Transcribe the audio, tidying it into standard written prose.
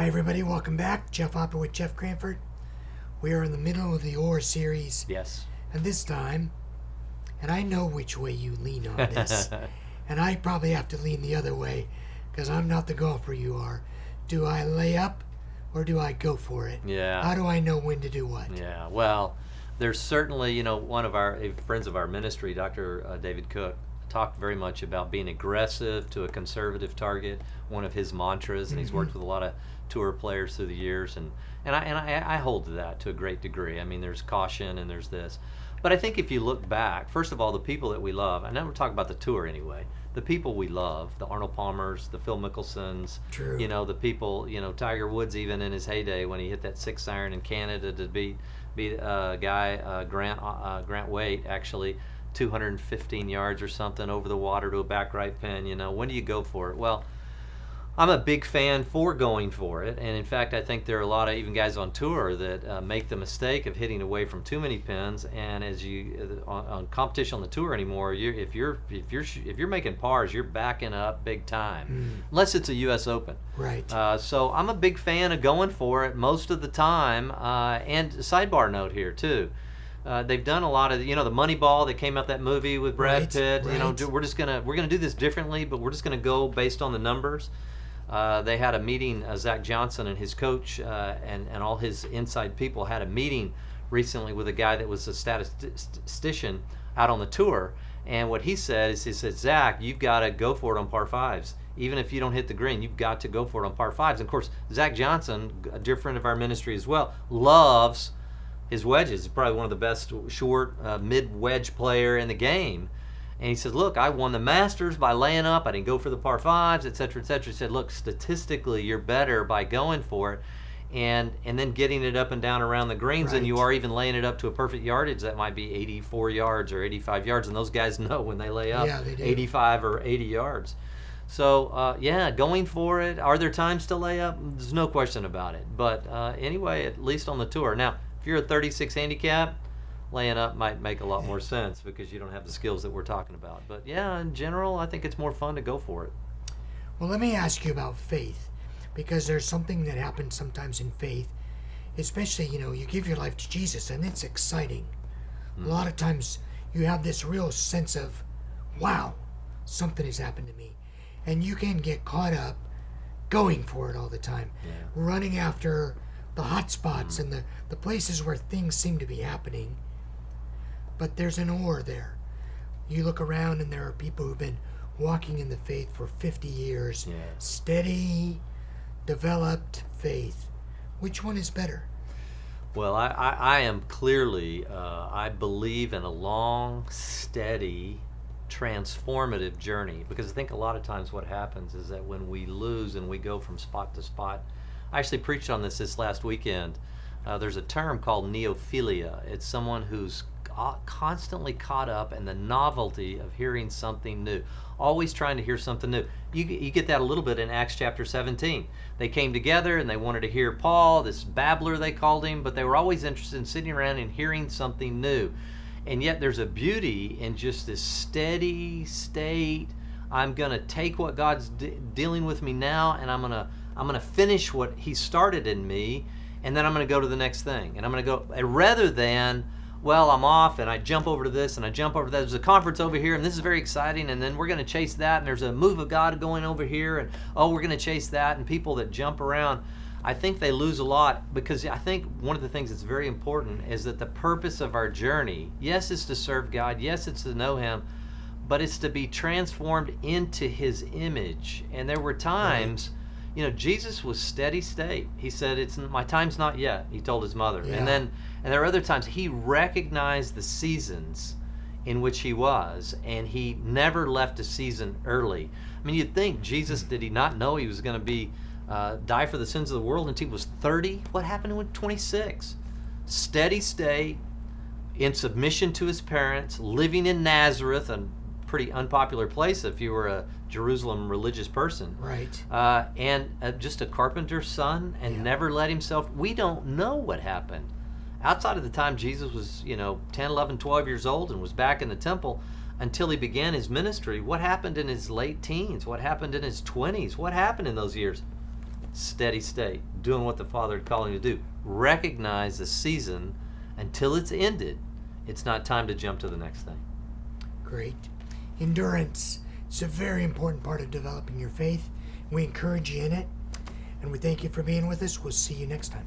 Hi everybody, welcome back. Jeff Hopper with Jeff Cranford. We are in the middle of the Or series. Yes. And this time, and I know which way you lean on this, and I probably have to lean the other way because I'm not the golfer you are. Do I lay up or do I go for it? Yeah. How do I know when to do what? Yeah. Well, there's certainly, one of our friends of our ministry, Dr. David Cook, talked very much about being aggressive to a conservative target, one of his mantras, and he's worked with a lot of tour players through the years, and I hold to that to a great degree. I mean, there's caution and there's this. But I think if you look back, first of all, the people that we love, I never talk about the tour anyway, the people we love, the Arnold Palmers, the Phil Mickelsons, True. the people, Tiger Woods even in his heyday when he hit that 6 iron in Canada to beat guy Grant Waite, actually 215 yards or something over the water to a back right pin. When do you go for it? Well, I'm a big fan for going for it, and in fact I think there are a lot of even guys on tour that make the mistake of hitting away from too many pins, and as you on competition on the tour anymore, if you're making pars, you're backing up big time, unless it's a U.S. Open. Right. So I'm a big fan of going for it most of the time, and sidebar note here too. They've done a lot of, the Moneyball that came out, that movie with Brad Pitt. Right. We're gonna do this differently, but we're just gonna go based on the numbers. They had a meeting, Zach Johnson and his coach and all his inside people had a meeting recently with a guy that was a statistician out on the tour. And what he said is, Zach, you've got to go for it on par fives. Even if you don't hit the green, you've got to go for it on par fives. And of course, Zach Johnson, a dear friend of our ministry as well, loves his wedges. He's probably one of the best short mid-wedge player in the game. And he said, look, I won the Masters by laying up. I didn't go for the par fives, et cetera, et cetera. He said, look, statistically, you're better by going for it and then getting it up and down around the greens than you are even laying it up to a perfect yardage. That might be 84 yards or 85 yards. And those guys know when they lay up 85 or 80 yards. So, going for it. Are there times to lay up? There's no question about it. But anyway, at least on the tour. Now, if you're a 36 handicap, laying up might make a lot more sense because you don't have the skills that we're talking about. But yeah, in general, I think it's more fun to go for it. Well, let me ask you about faith, because there's something that happens sometimes in faith, especially, you give your life to Jesus and it's exciting. A lot of times you have this real sense of, wow, something has happened to me. And you can get caught up going for it all the time, running after the hot spots and the places where things seem to be happening. But there's an or there. You look around and there are people who've been walking in the faith for 50 years. Yeah. Steady, developed faith. Which one is better? Well, I am clearly, I believe in a long, steady, transformative journey, because I think a lot of times what happens is that when we lose and we go from spot to spot, I actually preached on this last weekend. There's a term called neophilia. It's someone who's constantly caught up in the novelty of hearing something new, always trying to hear something new. You get that a little bit in Acts chapter 17. They came together and they wanted to hear Paul, this babbler they called him, but they were always interested in sitting around and hearing something new. And yet there's a beauty in just this steady state. I'm going to take what God's dealing with me now, and I'm going to finish what he started in me, and then I'm going to go to the next thing. And I'm going to go, rather than, well, I'm off and I jump over to this and I jump over to that. There's a conference over here and this is very exciting, and then we're going to chase that, and there's a move of God going over here, and we're going to chase that. And people that jump around, I think they lose a lot, because I think one of the things that's very important is that the purpose of our journey, yes, it's to serve God, yes, it's to know him, but it's to be transformed into his image. And there were times, Jesus was steady state. He said, my time's not yet, he told his mother. Yeah. And there are other times he recognized the seasons in which he was, and he never left a season early. I mean, you'd think Jesus, did he not know he was going to be die for the sins of the world until he was 30? What happened to him at 26? Steady state, in submission to his parents, living in Nazareth, a pretty unpopular place if you were a Jerusalem religious person. Right. And just a carpenter's son, and never let himself. We don't know what happened. Outside of the time Jesus was, 10, 11, 12 years old and was back in the temple, until he began his ministry, what happened in his late teens? What happened in his 20s? What happened in those years? steady state, doing what the Father had called him to do. Recognize the season until it's ended. It's not time to jump to the next thing. Great. Endurance. It's a very important part of developing your faith. We encourage you in it. And we thank you for being with us. We'll see you next time.